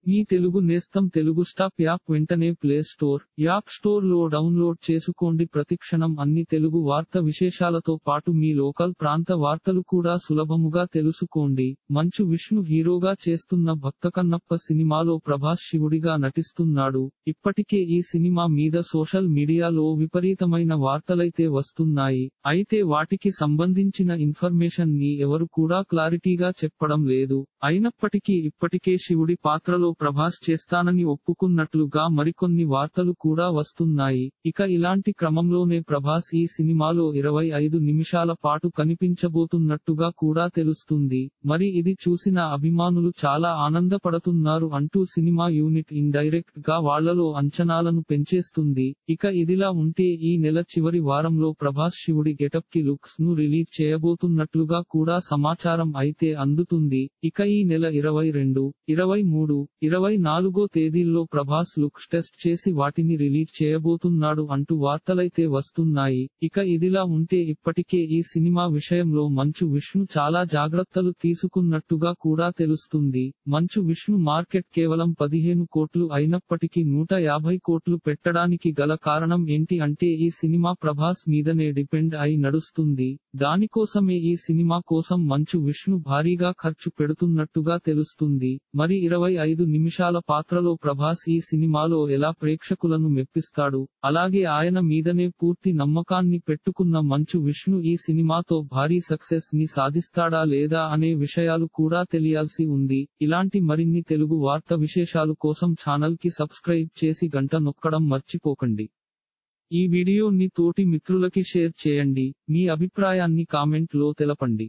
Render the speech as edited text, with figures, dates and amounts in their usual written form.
మీ తెలుగు నేస్తం Telugu stop app వెంటనే play store, app store లో డౌన్లోడ్ చేసుకోండి. ప్రతిక్షణం అన్ని తెలుగు వార్త విశేషాలతో పాటు మీ లోకల్ ప్రాంత వార్తలు కూడా సులభముగా తెలుసుకోండి. మంచు విష్ణు హీరోగా చేస్తున్న భక్త కన్నప్ప సినిమాలో ప్రభాస్ శివుడిగా నటిస్తున్నాడు. ఇప్పటికే ఈ సినిమా మీద సోషల్ మీడియాలో విపరీతమైన వార్తలైతే వస్తున్నాయి. అయితే వాటికి సంబంధించిన ఇన్ఫర్మేషన్ ని ఎవరు కూడా క్లారిటీగా చెప్పడం లేదు. అయినప్పటికీ ఇప్పటికే శివుడి పాత్రలో ప్రభాస్ చేస్తానని ఒప్పుకున్నట్లుగా మరికొన్ని వార్తలు కూడా వస్తున్నాయి. ఇక ఇలాంటి క్రమంలోనే ప్రభాస్ ఈ సినిమాలో 25 నిమిషాల పాటు కనిపించబోతున్నట్టుగా కూడా తెలుస్తుంది. మరి ఇది చూసిన అభిమానులు చాలా ఆనందపడుతున్నారు అంటూ సినిమా యూనిట్ ఇండైరెక్ట్ గా వాళ్లలో అంచనాలను పెంచేస్తుంది. ఇక ఇదిలా ఉంటే ఈ నెల చివరి వారంలో ప్రభాస్ శివుడి గెటప్ కి లుక్స్ ను రిలీజ్ చేయబోతున్నట్లుగా కూడా సమాచారం అయితే అందుతుంది. ఇక ఈ నెల 22, 23, 24 తేదీల్లో ప్రభాస్ లుక్స్ టెస్ట్ చేసి వాటిని రిలీజ్ చేయబోతున్నాడు అంటూ వార్తలైతే వస్తున్నాయి. ఇక ఇదిలా ఉంటే ఇప్పటికే ఈ సినిమా విషయంలో మంచు విష్ణు చాలా జాగ్రత్తలు తీసుకున్నట్టుగా కూడా తెలుస్తుంది. మంచు విష్ణు మార్కెట్ కేవలం 15 కోట్లు అయినప్పటికీ 150 కోట్లు పెట్టడానికి గల కారణం ఏంటి అంటే ఈ సినిమా ప్రభాస్ మీదనే డిపెండ్ అయి నడుస్తుంది. దానికోసమే ఈ సినిమా కోసం మంచు విష్ణు భారీగా ఖర్చు పెడుతున్నట్టుగా తెలుస్తుంది. మరి 25 నిమిషాల పాత్రలో ప్రభాస్ ఈ సినిమాలో ఎలా ప్రేక్షకులను మెప్పిస్తాడు, అలాగే ఆయన మీదనే పూర్తి నమ్మకాన్ని పెట్టుకున్న మంచు విష్ణు ఈ సినిమాతో భారీ సక్సెస్ ని సాధిస్తాడా లేదా అనే విషయాలు కూడా తెలియాల్సి ఉంది. ఇలాంటి మరిన్ని తెలుగు వార్త విశేషాలు కోసం ఛానల్ కి సబ్స్క్రైబ్ చేసి గంట నొక్కడం మర్చిపోకండి. ఈ వీడియోని తోటి మిత్రులకి షేర్ చేయండి. మీ అభిప్రాయాన్ని కామెంట్ లో తెలపండి.